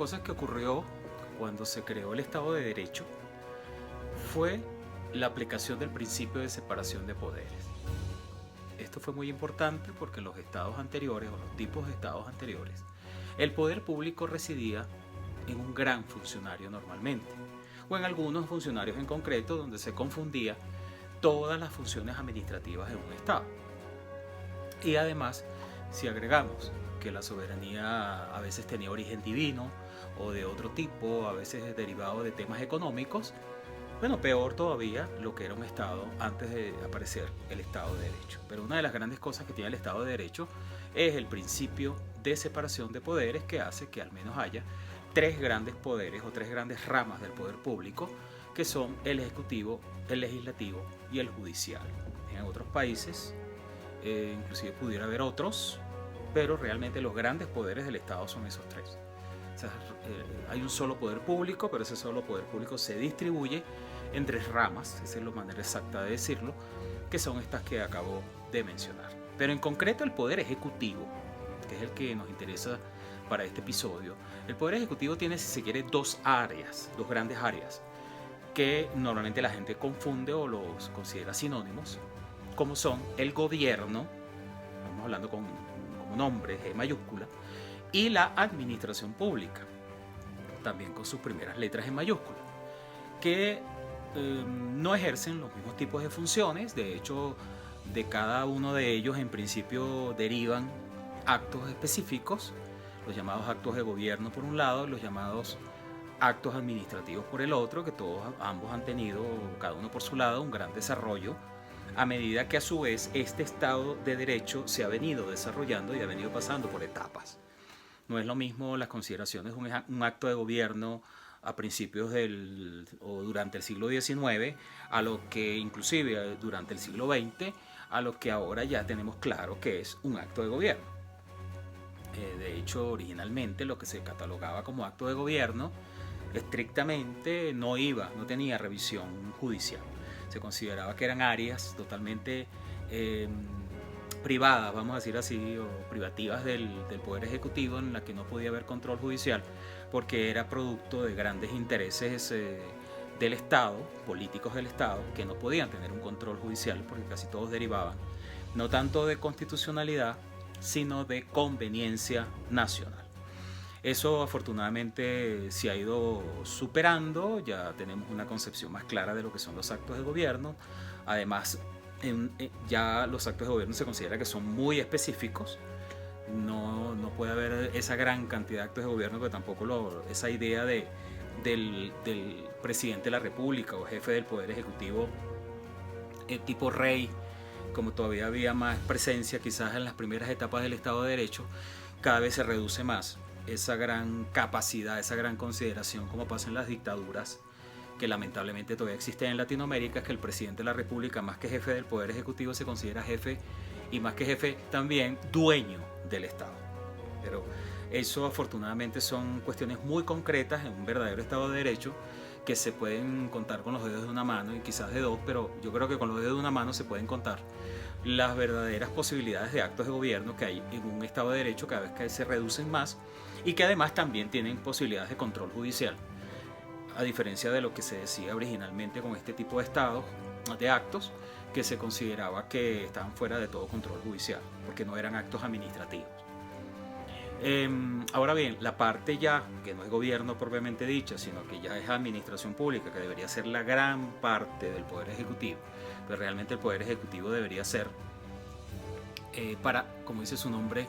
cosas que ocurrió cuando se creó el Estado de Derecho fue la aplicación del principio de separación de poderes. Esto fue muy importante porque los estados anteriores o los tipos de estados anteriores, el poder público residía en un gran funcionario normalmente, o en algunos funcionarios en concreto donde se confundía todas las funciones administrativas de un estado. Y además, si agregamos que la soberanía a veces tenía origen divino o de otro tipo, a veces derivado de temas económicos, bueno, peor todavía lo que era un Estado antes de aparecer el Estado de Derecho. Pero una de las grandes cosas que tiene el Estado de Derecho es el principio de separación de poderes, que hace que al menos haya tres grandes poderes o tres grandes ramas del poder público, que son el ejecutivo, el legislativo y el judicial. En otros países inclusive pudiera haber otros, pero realmente los grandes poderes del Estado son esos tres. O sea, hay un solo poder público, pero ese solo poder público se distribuye en tres ramas, esa es la manera exacta de decirlo, que son estas que acabo de mencionar. Pero en concreto el poder ejecutivo, que es el que nos interesa para este episodio, el poder ejecutivo tiene, si se quiere, dos grandes áreas, que normalmente la gente confunde o los considera sinónimos, como son el gobierno, estamos hablando con nombre, G mayúscula, y la administración pública, también con sus primeras letras en mayúscula, que no ejercen los mismos tipos de funciones. De hecho, de cada uno de ellos en principio derivan actos específicos, los llamados actos de gobierno por un lado, los llamados actos administrativos por el otro, que ambos han tenido, cada uno por su lado, un gran desarrollo, a medida que a su vez este Estado de Derecho se ha venido desarrollando y ha venido pasando por etapas. No es lo mismo las consideraciones de un acto de gobierno a principios o durante el siglo XIX, a lo que inclusive durante el siglo XX, a lo que ahora ya tenemos claro que es un acto de gobierno. De hecho, originalmente lo que se catalogaba como acto de gobierno estrictamente no tenía revisión judicial. Se consideraba que eran áreas totalmente privadas, vamos a decir así, o privativas del Poder Ejecutivo, en la que no podía haber control judicial, porque era producto de grandes intereses del Estado, políticos del Estado, que no podían tener un control judicial, porque casi todos derivaban, no tanto de constitucionalidad, sino de conveniencia nacional. Eso afortunadamente se ha ido superando, ya tenemos una concepción más clara de lo que son los actos de gobierno. Además, ya los actos de gobierno se considera que son muy específicos. No puede haber esa gran cantidad de actos de gobierno, pero tampoco esa idea del presidente de la República o jefe del Poder Ejecutivo tipo rey, como todavía había más presencia quizás en las primeras etapas del Estado de Derecho, cada vez se reduce más esa gran capacidad, esa gran consideración, como pasa en las dictaduras que lamentablemente todavía existen en Latinoamérica, que el presidente de la República, más que jefe del Poder Ejecutivo, se considera jefe, y más que jefe también dueño del Estado. Pero eso afortunadamente son cuestiones muy concretas en un verdadero Estado de Derecho, que se pueden contar con los dedos de una mano y quizás de dos, pero yo creo que con los dedos de una mano se pueden contar las verdaderas posibilidades de actos de gobierno que hay en un Estado de Derecho, cada vez que se reducen más, y que además también tienen posibilidades de control judicial, a diferencia de lo que se decía originalmente con este tipo de estados, de actos, que se consideraba que estaban fuera de todo control judicial, porque no eran actos administrativos. Ahora bien, la parte ya que no es gobierno propiamente dicha, sino que ya es administración pública, que debería ser la gran parte del Poder Ejecutivo, pero realmente el Poder Ejecutivo debería ser para, como dice su nombre,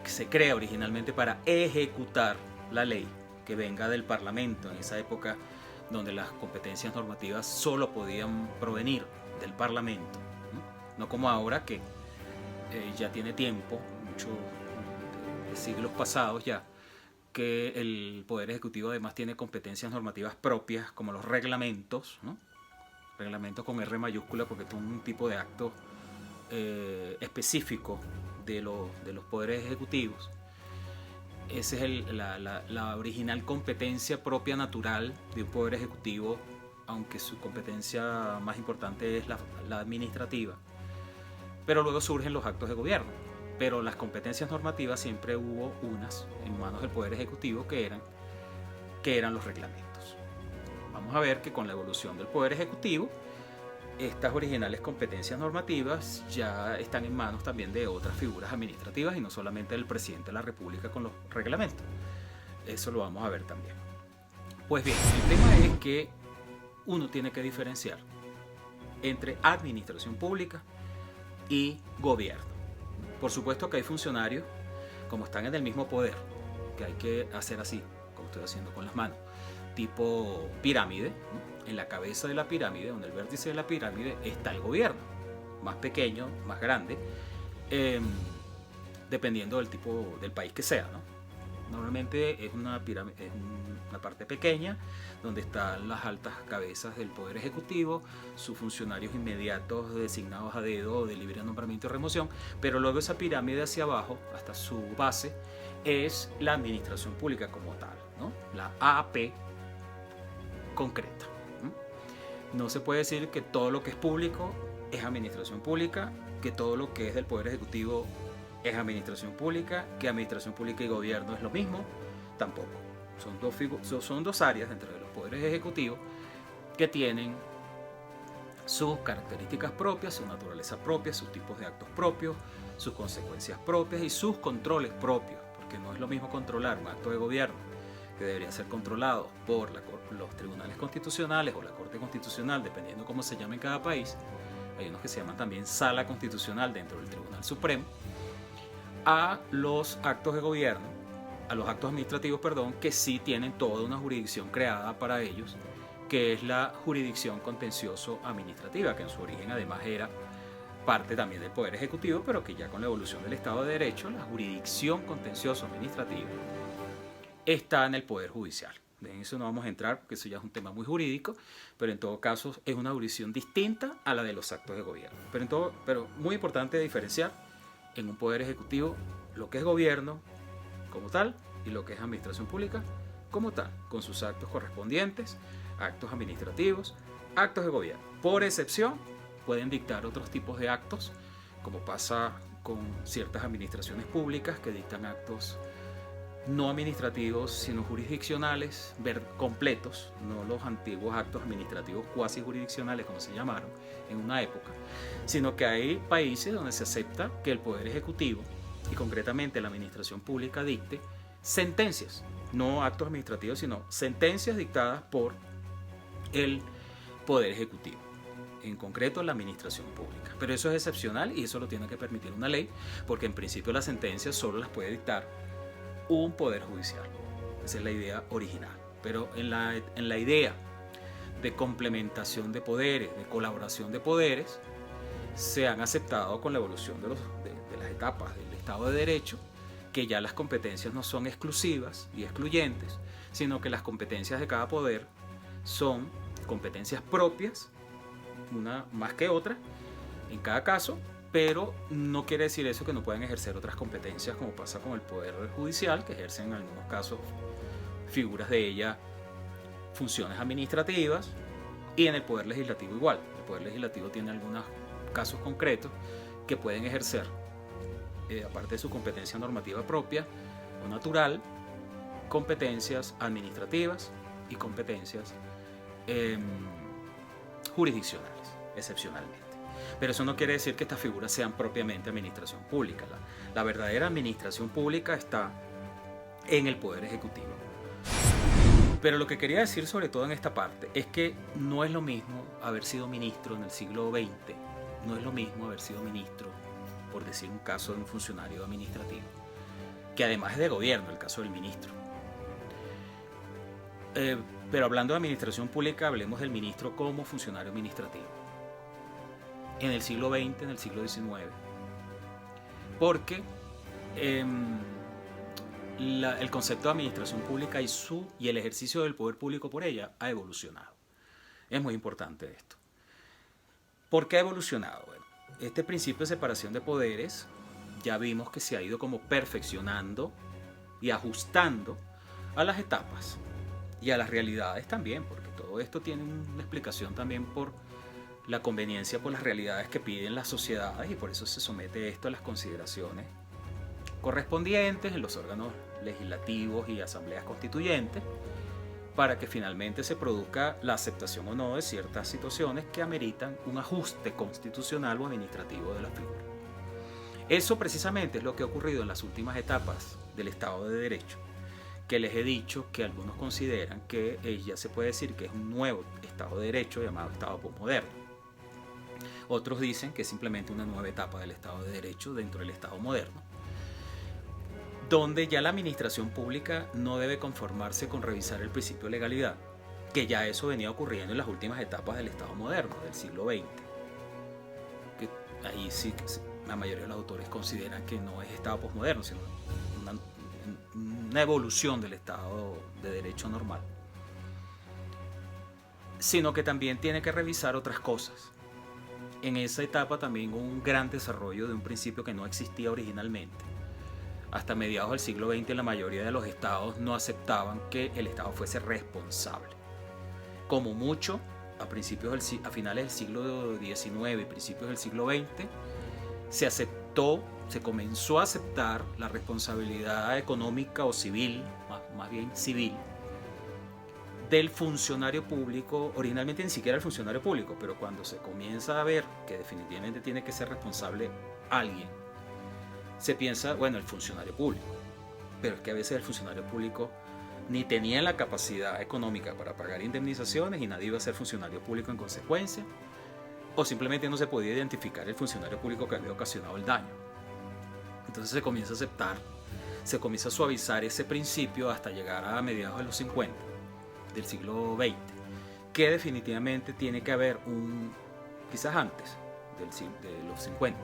que se crea originalmente para ejecutar la ley que venga del Parlamento, en esa época donde las competencias normativas solo podían provenir del Parlamento, no como ahora que ya tiene tiempo, muchos siglos pasados ya, que el Poder Ejecutivo además tiene competencias normativas propias, como los reglamentos, ¿no? Reglamentos con R mayúscula, porque es un tipo de acto específico de los poderes ejecutivos. Esa es la original competencia propia natural de un poder ejecutivo, aunque su competencia más importante es la administrativa. Pero luego surgen los actos de gobierno. Pero las competencias normativas siempre hubo unas en manos del Poder Ejecutivo, que eran que eran los reglamentos. Vamos a ver que con la evolución del Poder Ejecutivo, estas originales competencias normativas ya están en manos también de otras figuras administrativas y no solamente del presidente de la República con los reglamentos. Eso lo vamos a ver también. Pues bien, el tema es que uno tiene que diferenciar entre administración pública y gobierno. Por supuesto que hay funcionarios, como están en el mismo poder, que hay que hacer así, como estoy haciendo con las manos, tipo pirámide, ¿no? En la cabeza de la pirámide, donde el vértice de la pirámide está el gobierno, más pequeño, más grande, dependiendo del tipo del país que sea, ¿no? Normalmente es una pirámide, es una parte pequeña donde están las altas cabezas del Poder Ejecutivo, sus funcionarios inmediatos designados a dedo o de libre nombramiento y remoción, pero luego esa pirámide hacia abajo, hasta su base, es la administración pública como tal, ¿no? La AAP concreta. No se puede decir que todo lo que es público es administración pública, que todo lo que es del Poder Ejecutivo es administración pública, que administración pública y gobierno es lo mismo, tampoco. Son dos áreas dentro de los poderes ejecutivos que tienen sus características propias, su naturaleza propia, sus tipos de actos propios, sus consecuencias propias y sus controles propios, porque no es lo mismo controlar un acto de gobierno que debería ser controlado por los tribunales constitucionales o la Corte Constitucional, dependiendo cómo se llame en cada país. Hay unos que se llaman también Sala Constitucional dentro del Tribunal Supremo, a los actos de gobierno, a los actos administrativos, perdón, que sí tienen toda una jurisdicción creada para ellos, que es la jurisdicción contencioso administrativa, que en su origen además era parte también del Poder Ejecutivo, pero que ya con la evolución del Estado de Derecho, la jurisdicción contencioso administrativa está en el Poder Judicial. En eso no vamos a entrar porque eso ya es un tema muy jurídico, pero en todo caso es una jurisdicción distinta a la de los actos de gobierno. Pero muy importante diferenciar en un Poder Ejecutivo lo que es gobierno como tal y lo que es administración pública como tal, con sus actos correspondientes, actos administrativos, actos de gobierno. Por excepción, pueden dictar otros tipos de actos, como pasa con ciertas administraciones públicas que dictan actos no administrativos, sino jurisdiccionales, completos, no los antiguos actos administrativos cuasi jurisdiccionales, como se llamaron en una época, sino que hay países donde se acepta que el Poder Ejecutivo, y concretamente la administración pública, dicte sentencias, no actos administrativos, sino sentencias dictadas por el Poder Ejecutivo, en concreto la administración pública. Pero eso es excepcional y eso lo tiene que permitir una ley, porque en principio las sentencias solo las puede dictar un poder judicial. Esa es la idea original. Pero en la idea de complementación de poderes, de colaboración de poderes, se han aceptado con la evolución de las etapas del Estado de Derecho que ya las competencias no son exclusivas y excluyentes, sino que las competencias de cada poder son competencias propias, una más que otra, en cada caso, pero no quiere decir eso que no puedan ejercer otras competencias, como pasa con el Poder Judicial, que ejercen en algunos casos figuras de ella funciones administrativas, y en el Poder Legislativo igual. El Poder Legislativo tiene algunos casos concretos que pueden ejercer, aparte de su competencia normativa propia o natural, competencias administrativas y competencias jurisdiccionales, excepcionalmente. Pero eso no quiere decir que estas figuras sean propiamente administración pública. La verdadera administración pública está en el Poder Ejecutivo. Pero lo que quería decir sobre todo en esta parte es que no es lo mismo haber sido ministro en el siglo XX, no es lo mismo haber sido ministro, por decir un caso de un funcionario administrativo, que además es de gobierno el caso del ministro. Pero hablando de administración pública, hablemos del ministro como funcionario administrativo. En el siglo XX, en el siglo XIX. Porque el concepto de administración pública y el ejercicio del poder público por ella ha evolucionado. Es muy importante esto. ¿Por qué ha evolucionado? Bueno, este principio de separación de poderes ya vimos que se ha ido como perfeccionando y ajustando a las etapas y a las realidades también, porque todo esto tiene una explicación también por la conveniencia, por las realidades que piden las sociedades, y por eso se somete esto a las consideraciones correspondientes en los órganos legislativos y asambleas constituyentes, para que finalmente se produzca la aceptación o no de ciertas situaciones que ameritan un ajuste constitucional o administrativo de la figura. Eso precisamente es lo que ha ocurrido en las últimas etapas del Estado de Derecho, que les he dicho que algunos consideran que ya se puede decir que es un nuevo Estado de Derecho llamado Estado posmoderno. Otros dicen que es simplemente una nueva etapa del Estado de Derecho dentro del Estado moderno, donde ya la administración pública no debe conformarse con revisar el principio de legalidad, que ya eso venía ocurriendo en las últimas etapas del Estado moderno, del siglo XX. Que ahí sí la mayoría de los autores consideran que no es Estado posmoderno, sino una evolución del Estado de Derecho normal. Sino que también tiene que revisar otras cosas. En esa etapa también hubo un gran desarrollo de un principio que no existía originalmente. Hasta mediados del siglo XX la mayoría de los estados no aceptaban que el Estado fuese responsable. Como mucho, a finales del siglo XIX y principios del siglo XX, se comenzó a aceptar la responsabilidad económica o civil, más bien civil, del funcionario público, originalmente ni siquiera el funcionario público, pero cuando se comienza a ver que definitivamente tiene que ser responsable alguien, se piensa, bueno, el funcionario público, pero es que a veces el funcionario público ni tenía la capacidad económica para pagar indemnizaciones y nadie iba a ser funcionario público en consecuencia, o simplemente no se podía identificar el funcionario público que había ocasionado el daño. Entonces se comienza a aceptar, se comienza a suavizar ese principio hasta llegar a mediados de los 50 del siglo XX, que definitivamente tiene que haber quizás antes de los 50,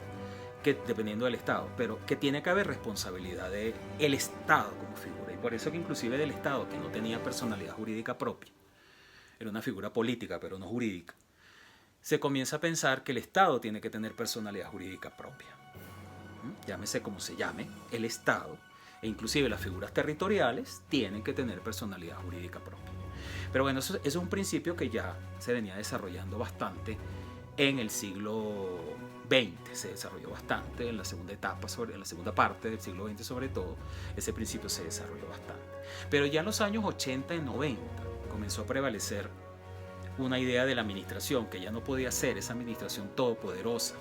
que dependiendo del Estado, pero que tiene que haber responsabilidad del Estado como figura, y por eso que inclusive del Estado, que no tenía personalidad jurídica propia, era una figura política pero no jurídica, se comienza a pensar que el Estado tiene que tener personalidad jurídica propia. Llámese como se llame, el Estado, e inclusive las figuras territoriales tienen que tener personalidad jurídica propia. Pero bueno, eso es un principio que ya se venía desarrollando bastante en el siglo XX, se desarrolló bastante en la segunda etapa, en la segunda parte del siglo XX sobre todo, ese principio se desarrolló bastante. Pero ya en los años 80 y 90 comenzó a prevalecer una idea de la administración, que ya no podía ser esa administración todopoderosa,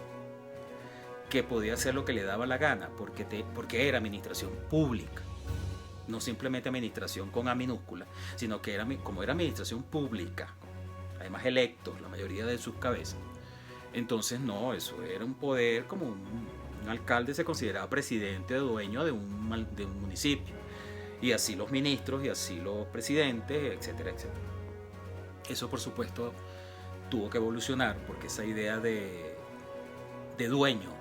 que podía hacer lo que le daba la gana, porque era administración pública, no simplemente administración con A minúscula, sino que como era administración pública, además electos, la mayoría de sus cabezas, entonces no, eso era un poder como un alcalde se consideraba presidente o dueño de un municipio, y así los ministros, y así los presidentes, etcétera, etcétera. Eso por supuesto tuvo que evolucionar, porque esa idea de dueño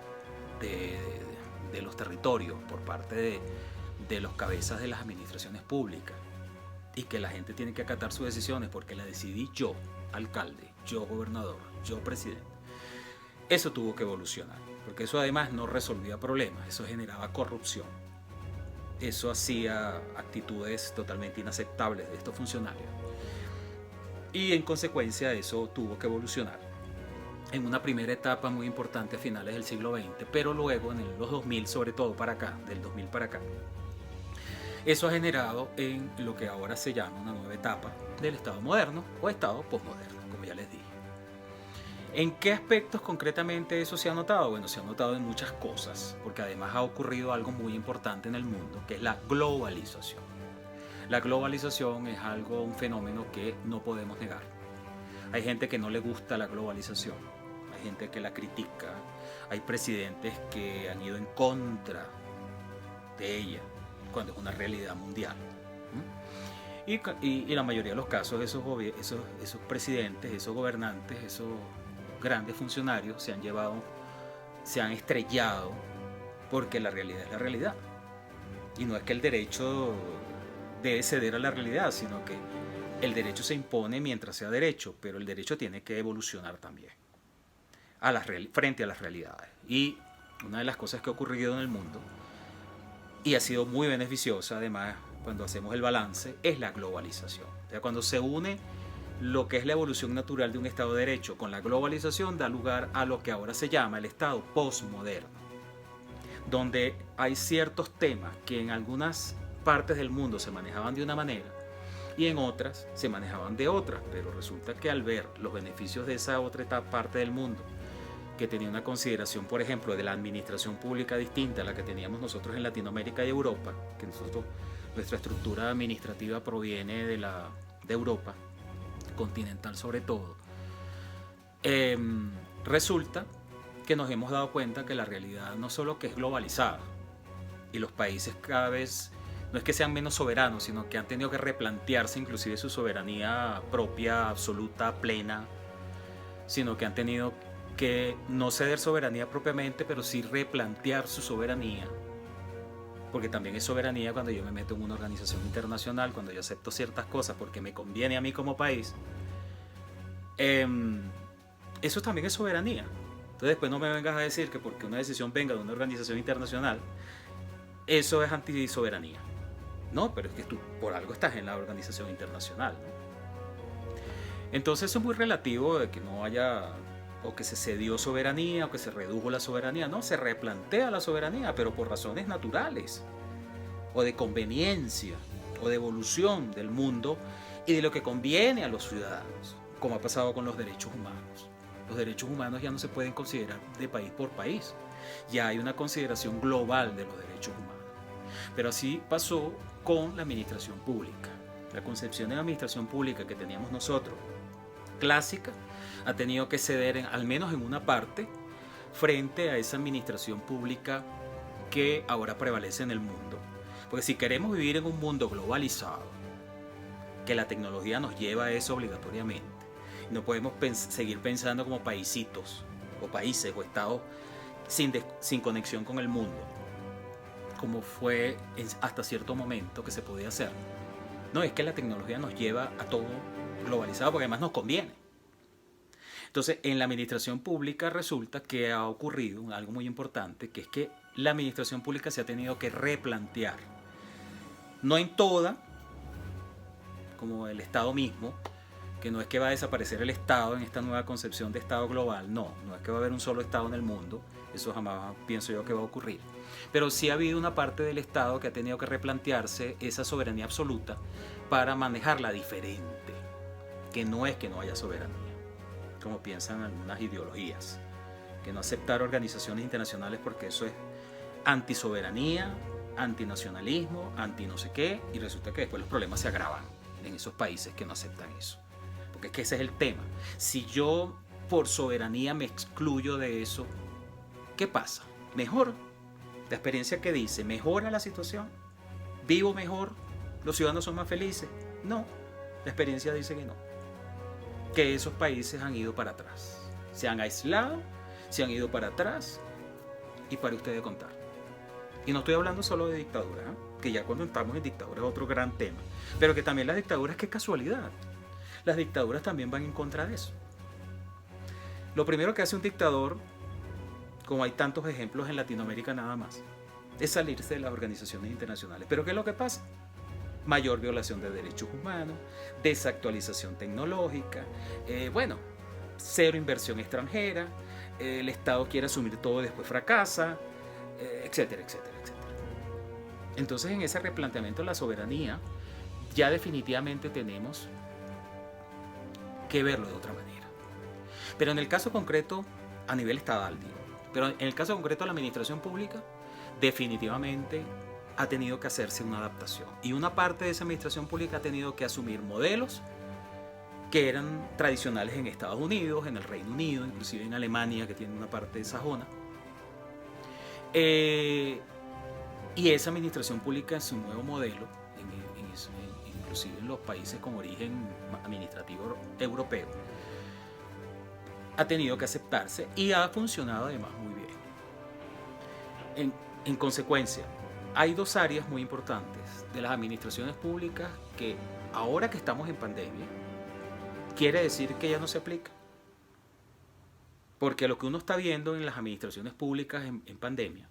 de los territorios por parte de los cabezas de las administraciones públicas, y que la gente tiene que acatar sus decisiones porque las decidí yo, alcalde, yo gobernador, yo presidente, eso tuvo que evolucionar, porque eso además no resolvía problemas, eso generaba corrupción, eso hacía actitudes totalmente inaceptables de estos funcionarios, y en consecuencia eso tuvo que evolucionar en una primera etapa muy importante a finales del siglo XX, pero luego en los 2000, sobre todo para acá, del 2000 para acá, eso ha generado en lo que ahora se llama una nueva etapa del Estado moderno o Estado posmoderno, como ya les dije. ¿En qué aspectos concretamente eso se ha notado? Bueno, se ha notado en muchas cosas, porque además ha ocurrido algo muy importante en el mundo, que es la globalización. La globalización es un fenómeno que no podemos negar. Hay gente que no le gusta la globalización, hay gente que la critica, hay presidentes que han ido en contra de ella, cuando es una realidad mundial. Y la mayoría de los casos, esos presidentes, esos gobernantes, esos grandes funcionarios se han estrellado, porque la realidad es la realidad. Y no es que el derecho debe ceder a la realidad, sino que el derecho se impone mientras sea derecho, pero el derecho tiene que evolucionar también frente a las realidades. Y una de las cosas que ha ocurrido en el mundo, y ha sido muy beneficiosa además cuando hacemos el balance, es la globalización. O sea, cuando se une lo que es la evolución natural de un Estado de Derecho con la globalización, da lugar a lo que ahora se llama el Estado postmoderno, donde hay ciertos temas que en algunas partes del mundo se manejaban de una manera y en otras se manejaban de otras, pero resulta que al ver los beneficios de esa otra parte del mundo, que tenía una consideración, por ejemplo, de la administración pública distinta a la que teníamos nosotros en Latinoamérica y Europa, que nuestra estructura administrativa proviene de Europa, continental sobre todo, resulta que nos hemos dado cuenta que la realidad no solo que es globalizada, y los países cada vez no es que sean menos soberanos, sino que han tenido que replantearse inclusive su soberanía propia, absoluta, plena, sino que han tenido que no ceder soberanía propiamente, pero sí replantear su soberanía, porque también es soberanía cuando yo me meto en una organización internacional, cuando yo acepto ciertas cosas porque me conviene a mí como país. Eso también es soberanía. Entonces después no me vengas a decir que porque una decisión venga de una organización internacional, eso es antisoberanía. No, pero es que tú por algo estás en la organización internacional, ¿no? Entonces eso es muy relativo de que no haya, o que se cedió soberanía, o que se redujo la soberanía. No, se replantea la soberanía, pero por razones naturales, o de conveniencia, o de evolución del mundo y de lo que conviene a los ciudadanos, como ha pasado con los derechos humanos. Los derechos humanos ya no se pueden considerar de país por país. Ya hay una consideración global de los derechos humanos. Pero así pasó con la administración pública. La concepción de la administración pública que teníamos nosotros, clásica, ha tenido que ceder, al menos en una parte, frente a esa administración pública que ahora prevalece en el mundo. Porque si queremos vivir en un mundo globalizado, que la tecnología nos lleva a eso obligatoriamente, no podemos seguir pensando como paisitos, o países, o estados sin conexión con el mundo, como fue hasta cierto momento que se podía hacer. No, es que la tecnología nos lleva a todo globalizado porque además nos conviene. Entonces, en la administración pública resulta que ha ocurrido algo muy importante, que es que la administración pública se ha tenido que replantear. No en toda, como el Estado mismo, que no es que va a desaparecer el Estado en esta nueva concepción de Estado global, no es que va a haber un solo Estado en el mundo, eso jamás pienso yo que va a ocurrir. Pero sí ha habido una parte del Estado que ha tenido que replantearse esa soberanía absoluta para manejarla diferente, que no es que no haya soberanía, como piensan algunas ideologías, que no aceptar organizaciones internacionales porque eso es antisoberanía, antinacionalismo, anti no sé qué, y resulta que después los problemas se agravan en esos países que no aceptan eso. Porque es que ese es el tema. Si yo por soberanía me excluyo de eso, ¿qué pasa? ¿Mejor? La experiencia que dice, ¿mejora la situación? ¿Vivo mejor? ¿Los ciudadanos son más felices? No, la experiencia dice que no. Que esos países han ido para atrás. Se han aislado, se han ido para atrás y para ustedes contar. Y no estoy hablando solo de dictadura, ¿eh? Que ya cuando estamos en dictadura es otro gran tema. Pero que también las dictaduras, qué casualidad. Las dictaduras también van en contra de eso. Lo primero que hace un dictador, como hay tantos ejemplos en Latinoamérica nada más, es salirse de las organizaciones internacionales. ¿Pero qué es lo que pasa? Mayor violación de derechos humanos, desactualización tecnológica, cero inversión extranjera, el Estado quiere asumir todo y después fracasa, etcétera, etcétera, etcétera. Entonces en ese replanteamiento de la soberanía ya definitivamente tenemos que verlo de otra manera. Pero en el caso concreto, a nivel estatal, digo, pero en el caso concreto de la administración pública, definitivamente ha tenido que hacerse una adaptación. Y una parte de esa administración pública ha tenido que asumir modelos que eran tradicionales en Estados Unidos, en el Reino Unido, inclusive en Alemania, que tiene una parte de esa zona. Y esa administración pública en su nuevo modelo, inclusive en los países con origen administrativo europeo, ha tenido que aceptarse y ha funcionado además muy bien. En consecuencia, hay dos áreas muy importantes de las administraciones públicas que ahora que estamos en pandemia, quiere decir que ya no se aplica. Porque lo que uno está viendo en las administraciones públicas en pandemia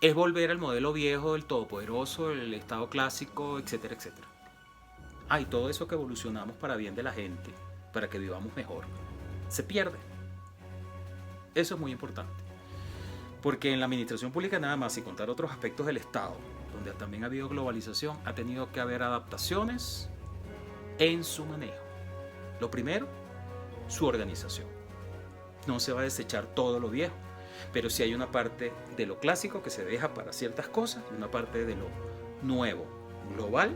es volver al modelo viejo del todopoderoso, el Estado clásico, etcétera, etcétera. Y todo eso que evolucionamos para bien de la gente, para que vivamos mejor, se pierde. Eso es muy importante. Porque en la administración pública nada más, y contar otros aspectos del Estado, donde también ha habido globalización, ha tenido que haber adaptaciones en su manejo. Lo primero, su organización. No se va a desechar todo lo viejo, pero sí hay una parte de lo clásico que se deja para ciertas cosas y una parte de lo nuevo, global,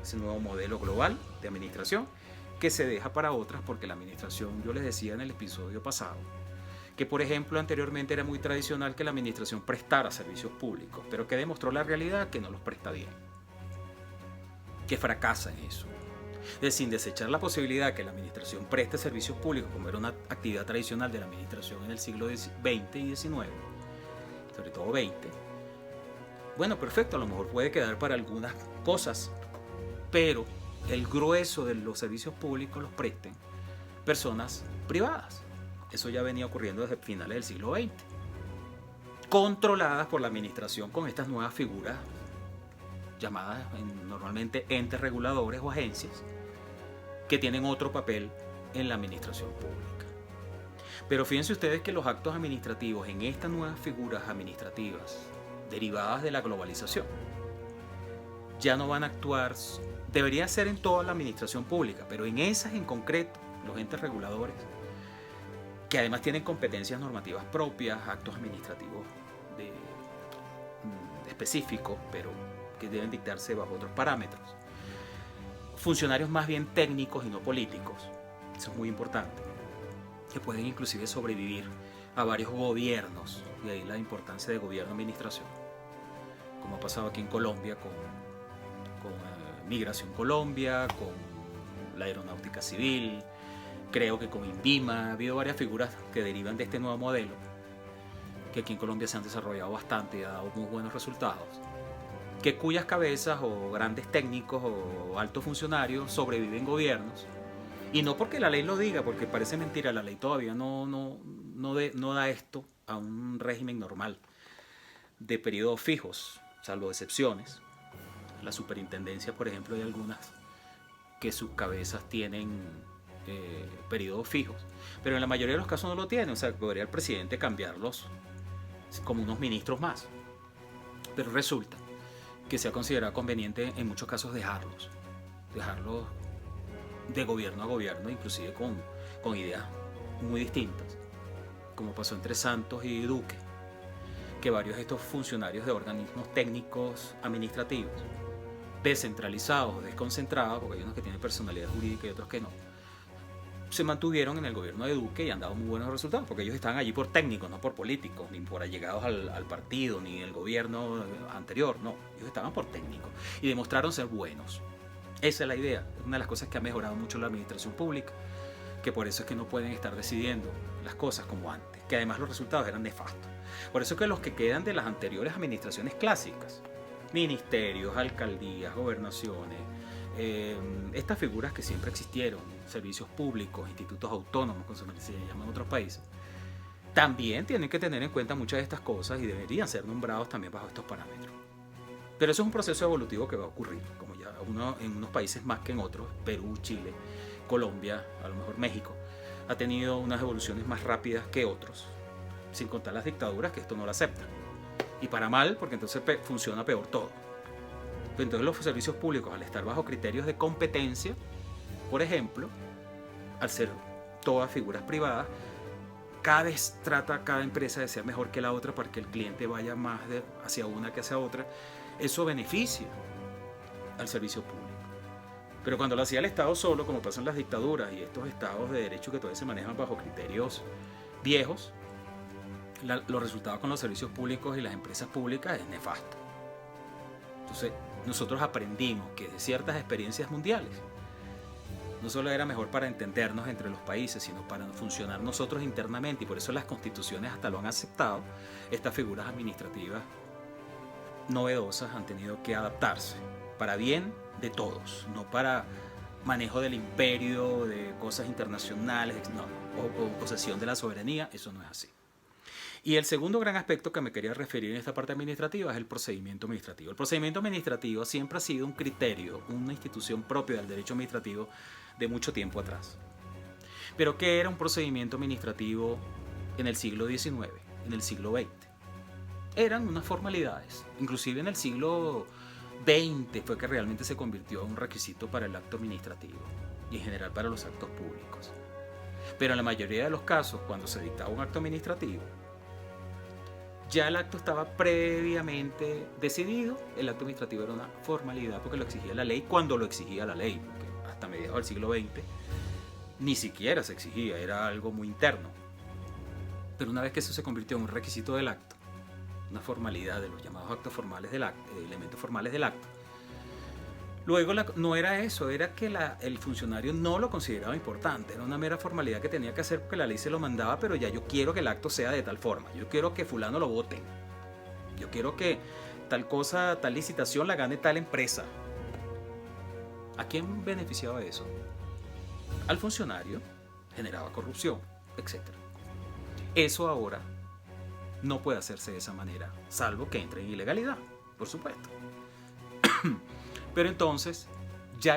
ese nuevo modelo global de administración que se deja para otras, porque la administración, yo les decía en el episodio pasado, que por ejemplo anteriormente era muy tradicional que la administración prestara servicios públicos, pero que demostró la realidad que no los presta bien, que fracasa en eso. Sin desechar la posibilidad que la administración preste servicios públicos, como era una actividad tradicional de la administración en el siglo XX y XIX, sobre todo XX, bueno, perfecto, a lo mejor puede quedar para algunas cosas, pero el grueso de los servicios públicos los presten personas privadas. Eso ya venía ocurriendo desde finales del siglo XX, controladas por la administración con estas nuevas figuras llamadas normalmente entes reguladores o agencias que tienen otro papel en la administración pública. Pero fíjense ustedes que los actos administrativos en estas nuevas figuras administrativas derivadas de la globalización ya no van a actuar, debería ser en toda la administración pública, pero en esas en concreto, los entes reguladores, que además tienen competencias normativas propias, actos administrativos específicos, pero que deben dictarse bajo otros parámetros. Funcionarios más bien técnicos y no políticos, eso es muy importante, que pueden inclusive sobrevivir a varios gobiernos, y ahí la importancia de gobierno-administración, como ha pasado aquí en Colombia con Migración Colombia, con la Aeronáutica Civil, creo que con INVIMA. Ha habido varias figuras que derivan de este nuevo modelo, que aquí en Colombia se han desarrollado bastante y ha dado muy buenos resultados, que cuyas cabezas o grandes técnicos o altos funcionarios sobreviven gobiernos, y no porque la ley lo diga, porque parece mentira, la ley todavía no da esto a un régimen normal de periodos fijos, salvo excepciones. La superintendencia, por ejemplo, hay algunas que sus cabezas tienen periodos fijos, pero en la mayoría de los casos no lo tienen. O sea, podría el presidente cambiarlos como unos ministros más, pero resulta que se ha considerado conveniente en muchos casos dejarlos de gobierno a gobierno, inclusive con ideas muy distintas, como pasó entre Santos y Duque, que varios de estos funcionarios de organismos técnicos administrativos descentralizados, desconcentrados, porque hay unos que tienen personalidad jurídica y otros que no, se mantuvieron en el gobierno de Duque y han dado muy buenos resultados, porque ellos estaban allí por técnicos, no por políticos, ni por allegados al partido, ni el gobierno anterior, no, ellos estaban por técnicos y demostraron ser buenos. Esa es la idea, es una de las cosas que ha mejorado mucho la administración pública, que por eso es que no pueden estar decidiendo las cosas como antes, que además los resultados eran nefastos. Por eso es que los que quedan de las anteriores administraciones clásicas, ministerios, alcaldías, gobernaciones, estas figuras que siempre existieron, servicios públicos, institutos autónomos, como se llaman en otros países, también tienen que tener en cuenta muchas de estas cosas y deberían ser nombrados también bajo estos parámetros. Pero eso es un proceso evolutivo que va a ocurrir, como ya en unos países más que en otros, Perú, Chile, Colombia, a lo mejor México, ha tenido unas evoluciones más rápidas que otros, sin contar las dictaduras que esto no lo aceptan. Y para mal, porque entonces funciona peor todo. Entonces los servicios públicos, al estar bajo criterios de competencia, por ejemplo, al ser todas figuras privadas, cada vez trata cada empresa de ser mejor que la otra para que el cliente vaya más hacia una que hacia otra. Eso beneficia al servicio público. Pero cuando lo hacía el Estado solo, como pasa en las dictaduras y estos estados de derecho que todavía se manejan bajo criterios viejos, los resultados con los servicios públicos y las empresas públicas es nefasto. Entonces nosotros aprendimos que de ciertas experiencias mundiales no solo era mejor para entendernos entre los países, sino para funcionar nosotros internamente, y por eso las constituciones hasta lo han aceptado. Estas figuras administrativas novedosas han tenido que adaptarse para bien de todos, no para manejo del imperio, de cosas internacionales, no, o posesión de la soberanía. Eso no es así. Y el segundo gran aspecto que me quería referir en esta parte administrativa es el procedimiento administrativo. El procedimiento administrativo siempre ha sido un criterio, una institución propia del derecho administrativo de mucho tiempo atrás. Pero ¿qué era un procedimiento administrativo en el siglo XIX, en el siglo XX? Eran unas formalidades. Inclusive en el siglo XX fue que realmente se convirtió en un requisito para el acto administrativo y en general para los actos públicos. Pero en la mayoría de los casos, cuando se dictaba un acto administrativo, ya el acto estaba previamente decidido. El acto administrativo era una formalidad porque lo exigía la ley cuando lo exigía la ley, porque hasta mediados del siglo XX ni siquiera se exigía, era algo muy interno. Pero una vez que eso se convirtió en un requisito del acto, una formalidad de los llamados actos formales del acto, elementos formales del acto, luego no era eso, era que el funcionario no lo consideraba importante, era una mera formalidad que tenía que hacer porque la ley se lo mandaba, pero ya yo quiero que el acto sea de tal forma, yo quiero que fulano lo voten, yo quiero que tal cosa, tal licitación la gane tal empresa. ¿A quién beneficiaba eso? Al funcionario, generaba corrupción, etc. Eso ahora no puede hacerse de esa manera, salvo que entre en ilegalidad, por supuesto. Pero entonces, ya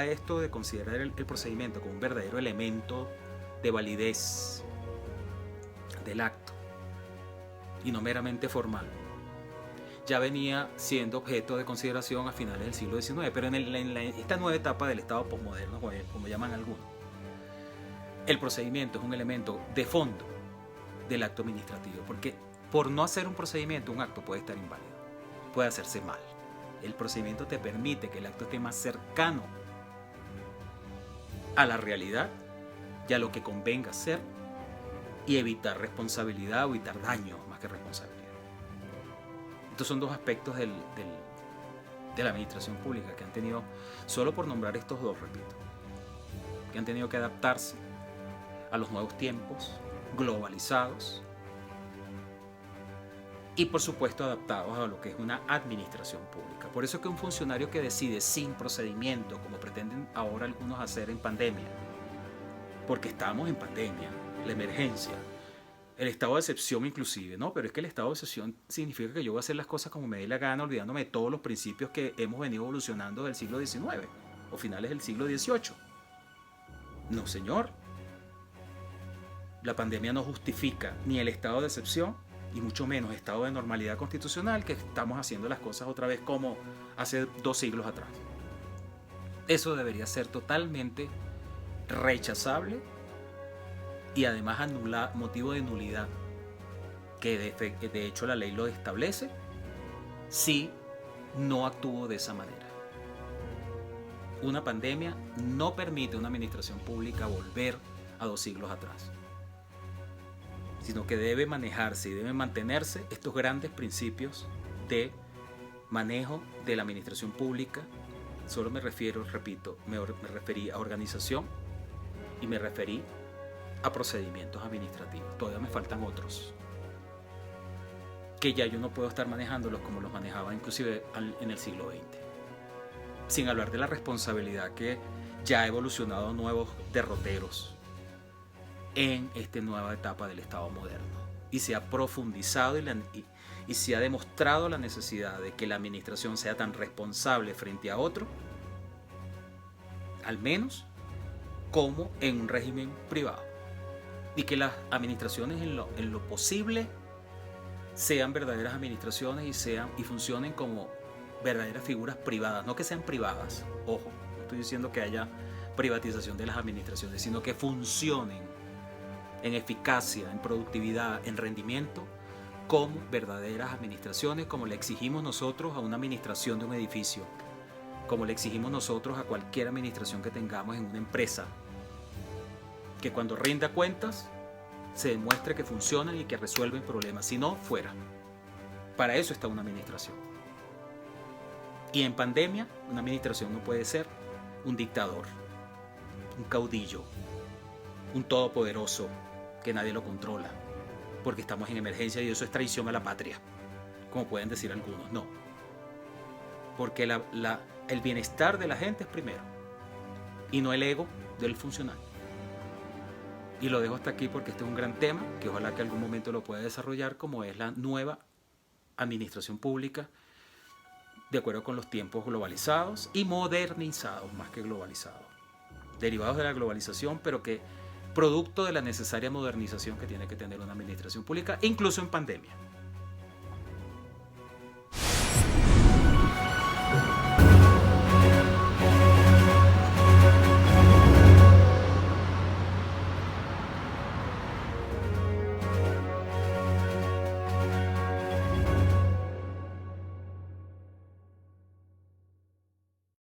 esto de considerar el procedimiento como un verdadero elemento de validez del acto y no meramente formal, ya venía siendo objeto de consideración a finales del siglo XIX, pero en esta nueva etapa del Estado posmoderno, como llaman algunos, el procedimiento es un elemento de fondo del acto administrativo, porque por no hacer un procedimiento, un acto puede estar inválido, puede hacerse mal. El procedimiento te permite que el acto esté más cercano a la realidad y a lo que convenga hacer y evitar responsabilidad o evitar daño más que responsabilidad. Estos son dos aspectos de la administración pública que han tenido, solo por nombrar estos dos, repito, que han tenido que adaptarse a los nuevos tiempos globalizados y por supuesto adaptados a lo que es una administración pública. Por eso es que un funcionario que decide sin procedimiento, como pretenden ahora algunos hacer en pandemia, porque estamos en pandemia, la emergencia, el estado de excepción inclusive, ¿no? Pero es que el estado de excepción significa que yo voy a hacer las cosas como me dé la gana, olvidándome de todos los principios que hemos venido evolucionando del siglo XIX o finales del siglo XVIII. No, señor. La pandemia no justifica ni el estado de excepción y mucho menos estado de normalidad constitucional, que estamos haciendo las cosas otra vez como hace 2 siglos atrás. Eso debería ser totalmente rechazable y además motivo de nulidad, que de hecho la ley lo establece si no actúo de esa manera. Una pandemia no permite a una administración pública volver a 2 siglos atrás, sino que debe manejarse y deben mantenerse estos grandes principios de manejo de la administración pública. Solo me refiero, repito, me referí a organización y me referí a procedimientos administrativos. Todavía me faltan otros que ya yo no puedo estar manejándolos como los manejaba inclusive en el siglo XX, sin hablar de la responsabilidad que ya ha evolucionado nuevos derroteros en esta nueva etapa del Estado moderno y se ha profundizado y se ha demostrado la necesidad de que la administración sea tan responsable frente a otro, al menos como en un régimen privado, y que las administraciones en lo posible sean verdaderas administraciones y funcionen como verdaderas figuras privadas, no que sean privadas, ojo, no estoy diciendo que haya privatización de las administraciones, sino que funcionen en eficacia, en productividad, en rendimiento, como verdaderas administraciones, como le exigimos nosotros a una administración de un edificio, como le exigimos nosotros a cualquier administración que tengamos en una empresa, que cuando rinda cuentas se demuestre que funcionan y que resuelven problemas, si no, fuera. Para eso está una administración. Y en pandemia, una administración no puede ser un dictador, un caudillo, un todopoderoso que nadie lo controla, porque estamos en emergencia y eso es traición a la patria, como pueden decir algunos. No, porque el bienestar de la gente es primero y no el ego del funcionario. Y lo dejo hasta aquí porque este es un gran tema que ojalá que algún momento lo pueda desarrollar, como es la nueva administración pública de acuerdo con los tiempos globalizados y modernizados, más que globalizados, derivados de la globalización, pero que producto de la necesaria modernización que tiene que tener una administración pública, incluso en pandemia.